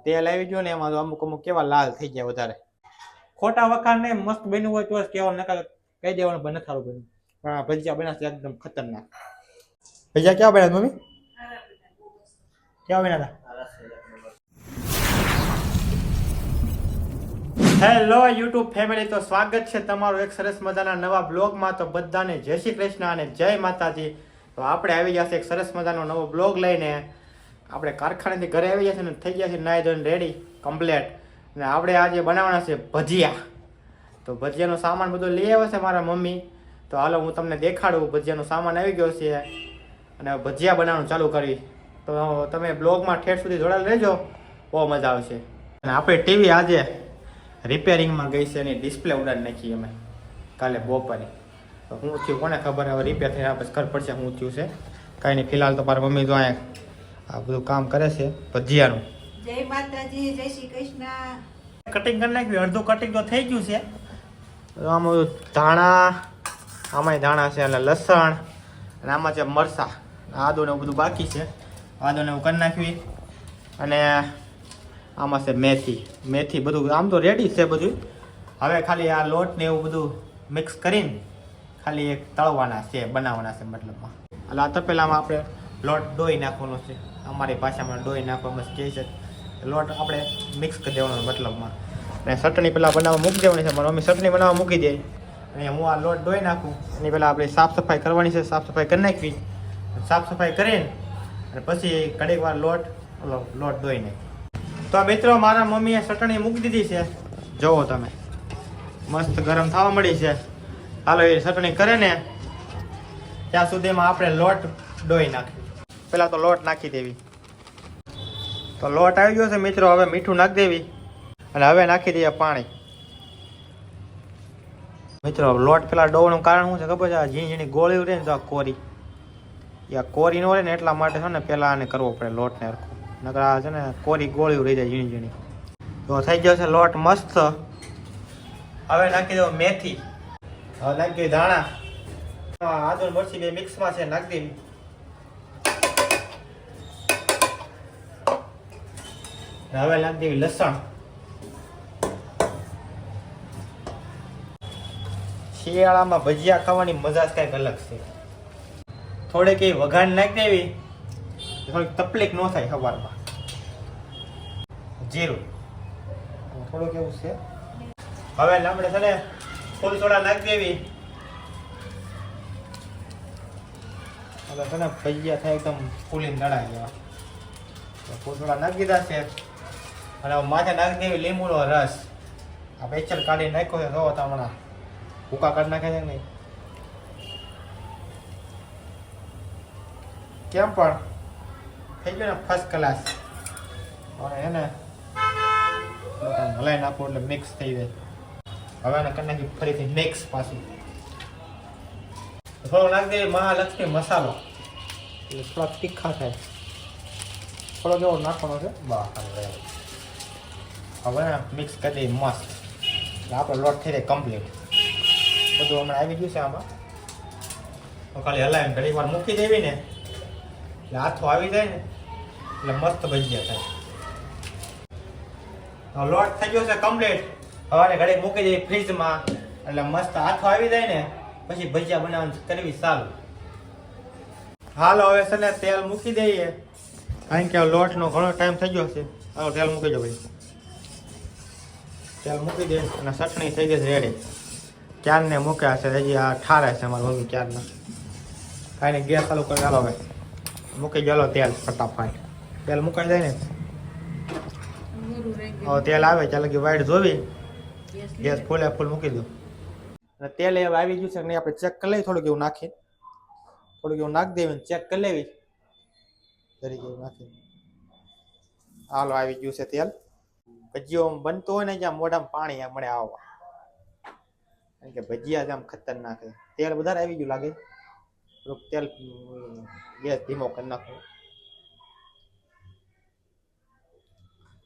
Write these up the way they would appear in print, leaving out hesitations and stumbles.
તેલ આવી ગયું ને એમાં તો અમુક અમુક કેવા લાલ થઈ ગયા વધારે. ખોટા વખાણ ને મસ્ત બન્યું હોય તો કેવાનું નકર કહી દેવાનું બને સારું બન્યું. પણ આ ભજીયા બન્યા છે એકદમ ખતરનાક. ભજીયા કેવા બન્યા મમ્મી? કેવા બન્યા હતા? હેલો યુટ્યુબ ફેમિલી, તો સ્વાગત છે તમારું એક સરસ મજાના નવા બ્લોગમાં. તો બધાને જય શ્રી કૃષ્ણ અને જય માતાજી. તો આપણે આવી ગયા છે એક સરસ મજાનો નવો બ્લોગ લઈને. આપણે કારખાનેથી ઘરે આવી ગયા છે ને થઈ ગયા છે નાઈ ધોઈને રેડી કમ્પ્લેટ. અને આપણે આજે બનાવવાના છે ભજીયા. તો ભજીયાનો સામાન બધો લઈ આવ્યો છે મારા મમ્મી. તો હાલો હું તમને દેખાડું. ભજીયાનો સામાન આવી ગયો છે અને ભજીયા બનાવવાનું ચાલુ કરી. તો તમે બ્લોગમાં ઠેઠ સુધી જોડાયેલા રહેજો, બહુ મજા આવશે. અને આપણે ટીવી આજે રિપેરિંગમાં ગઈ છે એની ડિસ્પ્લે ઉડાડી નાખી અમે કાલે બપોરે. તો શું થયું કોને ખબર, હવે રિપેર થઈને આપણે ખબર પડશે શું થયું છે. કાંઈ નહીં, ફિલહાલ તો મારા મમ્મી તો અહીંયા આ બધું કામ કરે છે ભજીયાનું. જય માતાજી, જય શ્રી કૃષ્ણ. કટિંગ કરી નાખ્યું, અડધું કટિંગ તો થઈ ગયું છે. આમાં ધાણા, આમાંય ધાણા છે અને લસણ, અને આમાં છે મરચાં, આદુ ને એવું બધું બાકી છે. આદુ ને એવું કરી નાખવી. અને આમાં છે મેથી. મેથી બધું આમ તો રેડી છે બધું. હવે ખાલી આ લોટ ને એવું બધું મિક્સ કરીને ખાલી એક તળવાના છે, બનાવવાના છે મતલબમાં. એટલે આ તપેલામાં આપણે લોટ ડોઈ નાખવાનો છે. અમારી ભાષામાં ડોઈ નાખવામાં કહે છે. લોટ આપણે મિક્સ કરી દેવાનો મતલબમાં. અને ચટણી પહેલાં બનાવવા મૂકી દેવાની છે. મારી મમ્મી ચટણી બનાવવા મૂકી દે અને હું આ લોટ ડોઈ નાખું. એની પહેલાં આપણે સાફ સફાઈ કરવાની છે. સાફ સફાઈ કરી નાખવી. સાફ સફાઈ કરીને અને પછી ઘડીક વાર લોટ ડોઈ નાખી. તો મિત્રો મારા મમ્મીએ ચટણી મૂકી દીધી છે, જુઓ તમે, મસ્ત ગરમ થવા મળી છે. હાલો એ ચટણી કરે ને ત્યાં સુધીમાં આપણે લોટ ડોઈ નાખી. પહેલાં તો લોટ નાખી દેવી. તો લોટ આવી ગયો છે મિત્રો. હવે મીઠું નાખી દેવી અને હવે નાખી દઈએ પાણી. મિત્રો લોટ પેલા ડોવાનું કારણ શું છે ખબર છે? આ ઝીણી ઝીણી ગોળીઓ રહે ને તો આ કોરી, આ કોરી નો રહે ને એટલા માટે છે ને પહેલાં આને કરવો પડે લોટને હરખો. નકર આ છે ને કોરી ગોળીઓ રહી જાય ઝીણી ઝીણી. તો થઈ ગયો છે લોટ મસ્ત. હવે નાખી દો મેથી. હવે નાખી દઈએ ધાણા. આદુ મરચી બે મિક્સમાં છે, નાખી દેવી. હવે નાખી દેવી લસણ. શિયાળામાં ભજીયા ખાવાની મજા જ કંઈક અલગ છે. થોડીક એ વઘાણ નાખી દેવી, થોડીક તકલીફ ન થાય સવારમાં. જીરું થોડુંક એવું છે. હવે આપણે છે ને થોડી થોડા નાખી દેવી. હવે છે ને ભજીયા થાય એકદમ ફૂલીને દળાઈ જેવા. થોડા થોડા નાખી દીધા છે. અને માથે નાખી દેવી લીંબુનો રસ. આ પેચર કાઢી નાખ્યો છે, જોવો હમણાં ભૂકા કાઢી નાખે છે નહીં કેમ પણ થઈ ગયો ને ફર્સ્ટ ક્લાસ. હવે એને હલાઈ નાખો એટલે મિક્સ થઈ જાય. હવે એને કરી નાખી ફરીથી મિક્સ પાછું. થોડો નાખી દઈએ મહાલક્ષ્મી મસાલો, એટલે થોડાક તીખા થાય. થોડો જેવો નાખવાનો છે. હવે મિક્સ કરી દઈએ મસ્ત. એટલે આપણો લોટ થઈ જાય કમ્પ્લીટ. બધું હમણાં આવી ગયું છે આમાં. તો ખાલી હલાવીને ઘણી વાર મૂકી દેવી ને એટલે હાથો આવી જાય ને એટલે મસ્ત ભજીયા થાય. તો લોટ થઈ ગયો છે કમ્પ્લીટ. હવે ઘડી મૂકી દઈએ ફ્રીજમાં એટલે મસ્ત હાથો આવી જાય ને પછી ભજીયા બનાવવાનું કરવી સારું. હાલો હવે છે ને તેલ મૂકી દઈએ, કારણ કે લોટનો ઘણો ટાઈમ થઈ ગયો છે. હાલો તેલ મૂકી દો ભાઈ. તેલ મૂકી દે અને ચટણી થઈ ગઈ છે રેડી. ક્યારને મૂક્યા છે, હજી આ ઠારે છે અમારા મમ્મી ક્યારના. કાંઈ ગેસ ચાલુ કરી ચાલો હવે મૂકી ગયેલો તેલ ફટાફટ. તેલ મુકાઈ જાય ને હવે તેલ આવે ચાલો કે વાઈટ જોવી. ગેસ ફૂલે ફૂલ મૂકી દો. અને તેલ હવે આવી ગયું છે નહીં, આપણે ચેક કરી લઈએ. થોડુંક એવું નાખી, થોડુંક એવું નાખી દેવી, ચેક કરી લેવી. તરીકે એવું નાખી. હાલો આવી ગયું છે તેલ. ભજીયો બનતો હોય ને જ્યાં મોઢામાં પાણી મળે આવવા, કારણ કે ભજીયા આમ ખતરનાક છે. તેલ વધારે આવી ગયું લાગે. થોડુંક તેલ ગેસ ધીમો કરી નાખો.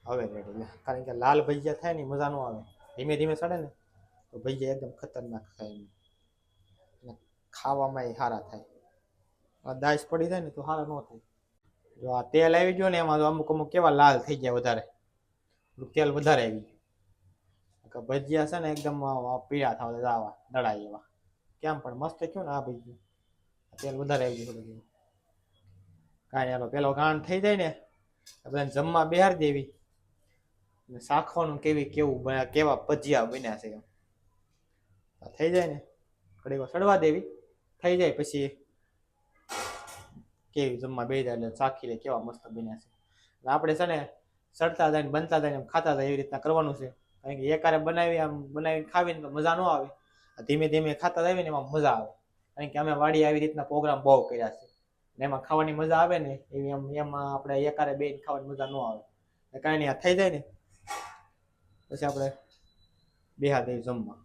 હવે રેડી, કારણ કે લાલ ભજીયા થાય ને મજા ન આવે. ધીમે ધીમે ચડે ને તો ભજીયા એકદમ ખતરનાક થાય. ખાવામાં એ સારા થાય. દાઈસ પડી જાય ને તો સારા ન થાય. જો આ તેલ આવી ગયું ને એમાં તો અમુક અમુક કેવા લાલ થઈ ગયા વધારે. થોડુંક તેલ વધારે આવી ગયું ભજીયા છે ને એકદમ પીળા થાવ આવા દળાય એવા કેમ પણ મસ્ત થયું ને આ ભજીયું તેલ વધારે આવી ગયું થોડું કાંઈ હાલો પેલો ગાણ થઈ જાય ને બધાને જમવા બેહાર દેવી શાખવાનું કેવા ભજીયા બન્યા છે એમ થઈ જાય ને ઘડી વાર સડવા દેવી થઈ જાય પછી કેવી જમવા બે જાય એટલે ચાખી લે કેવા મસ્ત બન્યા છે આપણે છે ને સડતા જાય ને બનતા જાય ને ખાતા જાય એવી રીતના કરવાનું છે કારણ કે એકારે બનાવીને ખાવીને તો મજા ન આવે ધીમે ધીમે ખાતા જાય ને એમાં મજા આવે કારણ કે અમે વાડી આવી રીતના પ્રોગ્રામ બહુ કર્યા છે ને એમાં ખાવાની મજા આવે ને એવી એમાં આપણે એકારે બે ખાવાની મજા ન આવે કાંઈ નહીં થઈ જાય ને પછી આપણે બેહા દઈ જમવા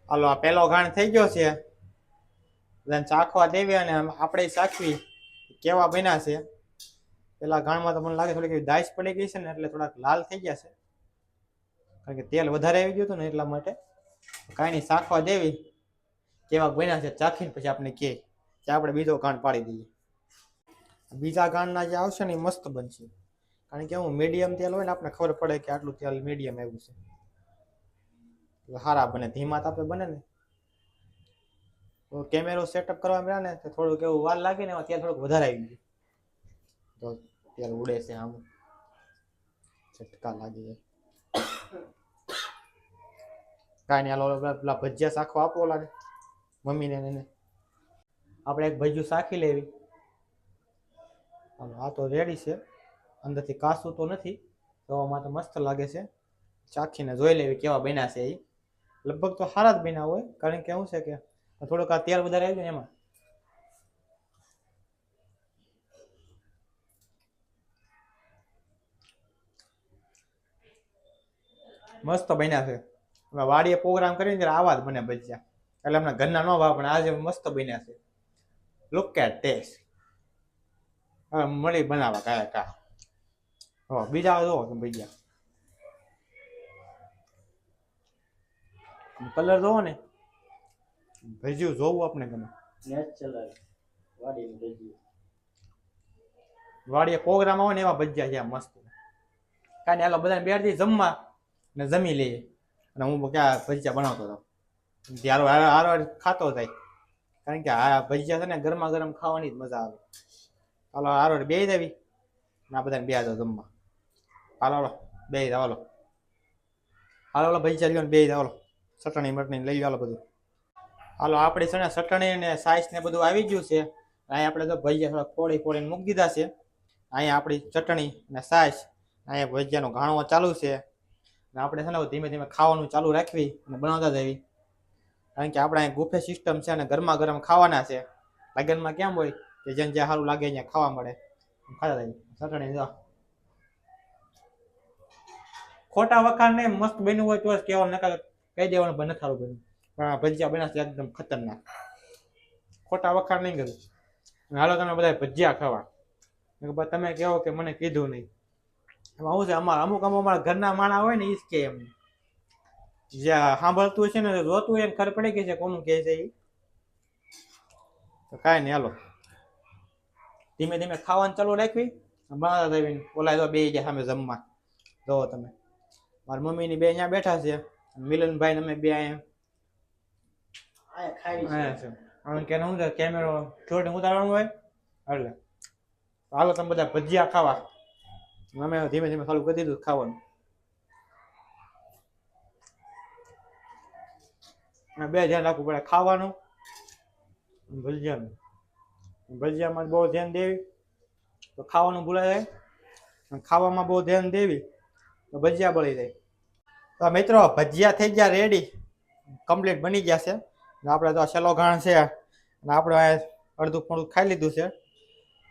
હાલો આ પેલો ઘાણ થઈ ગયો છે બધાને ચાખવા દેવી અને આપણે ચાખવી કેવા બન્યા છે પેલા ઘાણમાં તો મને લાગે થોડીક દાઈસ પડી ગઈ છે ને એટલે થોડાક લાલ થઈ ગયા છે કારણ કે તેલ વધારે આવી ગયું હતું ને એટલા માટે કાંઈ નહીં ચાખવા દેવી કેવા બન્યા છે ચાખીને પછી આપણે કે આપણે બીજો ઘાણ પાડી દઈએ બીજા ઘાણના જે આવશે ને એ મસ્ત બનશે કારણ કે હું મીડિયમ તેલ હોય ને આપણે ખબર પડે કે આટલું તેલ મીડિયમ આવ્યું છે સારા બને ધીમા તાપે બને ને તો કેમેરો સેટઅપ કરવા મળ્યા ને તો થોડુંક એવું વાર લાગે ને એમાં તેલ થોડુંક વધારે આવી ગયું તો તેલ ઉડે છે આમ ઝટકા લાગી જાય કાંઈ નહીં હાલો પેલા ભજીયા શાખવા આપો લાગે મમ્મીને એને આપણે એક ભજીયું શાખી લેવી આ તો રેડી છે અંદરથી કાસું તો નથી જોવામાં તો મસ્ત લાગે છે ચાખીને જોઈ લેવી કેવા બન્યા છે એ લગભગ તો સારા જ બન્યા હોય કારણ કે શું છે કે થોડુંક આ તેલ વધારે આવી જાય ને એમાં મસ્ત બન્યા છે વાડીએ પ્રોગ્રામ કરીને ત્યારે આવા જ બને ભજીયા એટલે અમને ઘરના ન ભાવ પણ આજે મસ્ત બન્યા છે લુક એટ ટેસ્ટ હવે મળી બનાવવા કાંઈ કા બીજા જોવો તમે ભજીયા કલર જોવો ને ભજીયું જોવું આપણે ગમે વાડીએ પ્રોગ્રામ આવે ને એવા ભજીયા છે મસ્ત કાંઈ હાલો બધાને બેઠી જમવા ને જમી લઈએ અને હું ક્યાં ભજીયા બનાવતો હતો ત્યારે હારો ખાતો થાય કારણ કે આ ભજીયા છે ને ગરમા ગરમ ખાવાની જ મજા આવે હાલો હારો બે દેવી ના બધાને બે દો જમવા હાલો બે હાલો હાલો ભજીયા લ્યો ને બે હાલો ચટણી મટણી લઈ હાલો બધું હાલો આપણે છે ને ચટણી ને સાઈસ ને બધું આવી ગયું છે અહીંયા આપણે તો ભજીયા થોડા ફોડીને મૂકી દીધા છે અહીંયા આપણી ચટણી ને સાઈસ અહીંયા ભજીયાનો ઘાણો ચાલુ છે અને આપણે છે ને ધીમે ધીમે ખાવાનું ચાલુ રાખવી અને બનાવતા જવી કારણ કે આપણે અહીંયા બુફે સિસ્ટમ છે અને ગરમા ગરમ ખાવાના છે લગ્નમાં કેમ હોય કે જેને જ્યાં સારું લાગે અહીંયા ખાવા મળે ખાતા જઈએ ચટણી જો ખોટા વખાણ ને મસ્ત બન્યું હોય તો જ કહેવાનું નકર કહી દેવાનું પણ નથી સારું બન્યું પણ ભજીયા બન્યા છે એકદમ ખતરનાક ખોટા વખાણ નહીં કરું હાલો તમે બધા ભજીયા ખાવા તમે કહો કે મને કીધું નહીં એમાં શું છે અમુક અમારા ઘરના માણા હોય ને એ જ કે એમને જ્યાં સાંભળતું છે ને જોતું હોય ખબર પડી ગઈ છે કોનું કહે છે એ તો કાંઈ નહીં હાલો ધીમે ધીમે ખાવાનું ચાલુ રાખવી બનાવતા જઈને ઓલા તો બે ગયા સામે જમવા જોવો તમે મારી મમ્મીની બે અહીંયા બેઠા છે મિલનભાઈ અમે બે અહીંયા છે કારણ કે શું છે કેમેરો થોડું ઉતારવાનું હોય એટલે હાલો તમે બધા ભજીયા ખાવા અમે ધીમે ધીમે ચાલુ કરી દીધું ખાવાનું બે ધ્યાન રાખવું પડે ખાવાનું ભજીયાનું ભજીયામાં બહુ ધ્યાન દેવી તો ખાવાનું ભૂલાઈ જાય અને ખાવામાં બહુ ધ્યાન દેવી તો ભજીયા બળી જાય તો મિત્રો ભજીયા થઈ ગયા રેડી કમ્પ્લીટ બની ગયા છે આપણે તો છેલ્લો ઘાણ છે અને આપણે અડધું થોડું ખાઈ લીધું છે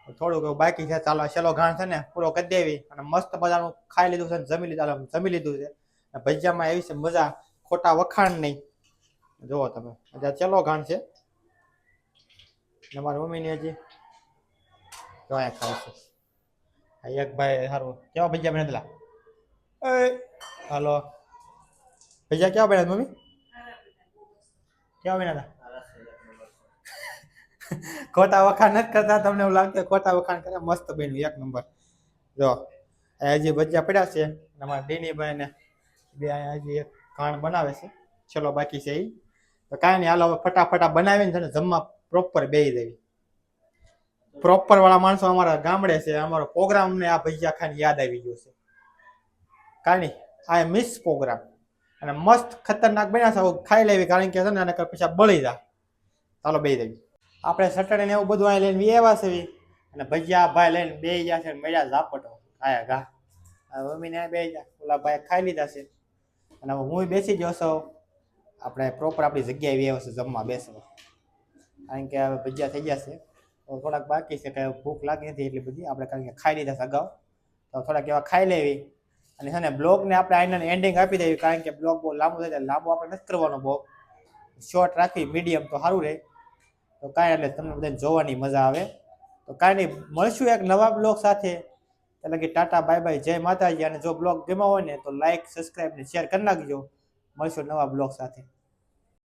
થોડુંક બાકી છે ચાલો છેલ્લો ઘાણ છે ને પૂરો કરી દેવી અને મસ્ત મજાનું ખાઈ લીધું છે જમી લીધું છે ભજીયામાં એવી છે મજા ખોટા વખાણ નહીં જુઓ તમે અત્યારે છેલ્લો ઘાણ છે મારી મમ્મીની હજી તો અહીંયા ખાવ છે એક ભાઈ સારું કેવા ભજીયા બનેલા હાલો ભજીયા કેવા બન્યા મમ્મી કેવા બન્યા હતા ખોટા વખાણ નથી કરતા તમને એવું લાગતું ખોટા વખાણ કરે મસ્ત બન્યું એક નંબર જો હજી ભજીયા પડ્યા છે અમારા ડેનીભાઈ ને બે અહીંયા હજી એક કાણ બનાવે છે, ચલો બાકી છે એ. તો કાંઈ નહીં, હાલો હવે ફટાફટા બનાવીને છે ને જમવા પ્રોપર બેસી દેવી. પ્રોપર વાળા માણસો અમારા ગામડે છે, અમારો પ્રોગ્રામ ને આ ભજીયા ખાઈને યાદ આવી ગયો છે. કાંઈ નહીં, આ મિસ પ્રોગ્રામ અને મસ્ત ખતરનાક બન્યા છે. ખાઈ લેવી, કારણ કે છે ને આને પછી બળી જાય. ચાલો બેસી દેવી. આપણે સટરડે ને એવું બધું અહીં લઈને આવ્યા છે અને ભજીયા ભાઈ લઈને બે ગયા છે, મળ્યા ઝાપટો આયા ઘા. મમ્મીને બે ગયા, ઓલા ભાઈ ખાઈ લીધા છે અને હવે હું બેસી ગયો છું. આપણે પ્રોપર આપણી જગ્યાએ આવ્યા છે જમવા બેસવા, કારણ કે હવે ભજીયા થઈ ગયા છે. તો થોડાક બાકી છે, કાંઈ ભૂખ લાગી નથી એટલી બધી આપણે, કારણ કે ખાઈ લીધા છે અગાઉ. તો થોડાક એવા ખાઈ લેવી અને છે ને બ્લોગને આપણે આઈને એન્ડિંગ આપી દેવી, કારણ કે બ્લોગ બહુ લાંબો થઈ જાય. લાંબો આપણે નથી કરવાનો, બહુ શોર્ટ રાખવી, મીડિયમ તો સારું રહે. તો કાંઈ એટલે તમને બધાને જોવાની મજા આવે. તો કાંઈ નહીં, મળશું એક નવા બ્લોગ સાથે. એટલે કે ટાટા બાય બાય, જય માતાજી. અને જો બ્લોગ ગમ્યો હોય ને તો લાઈક, સબસ્ક્રાઈબ ને શેર કરી નાખજો. મળશું નવા બ્લોગ સાથે.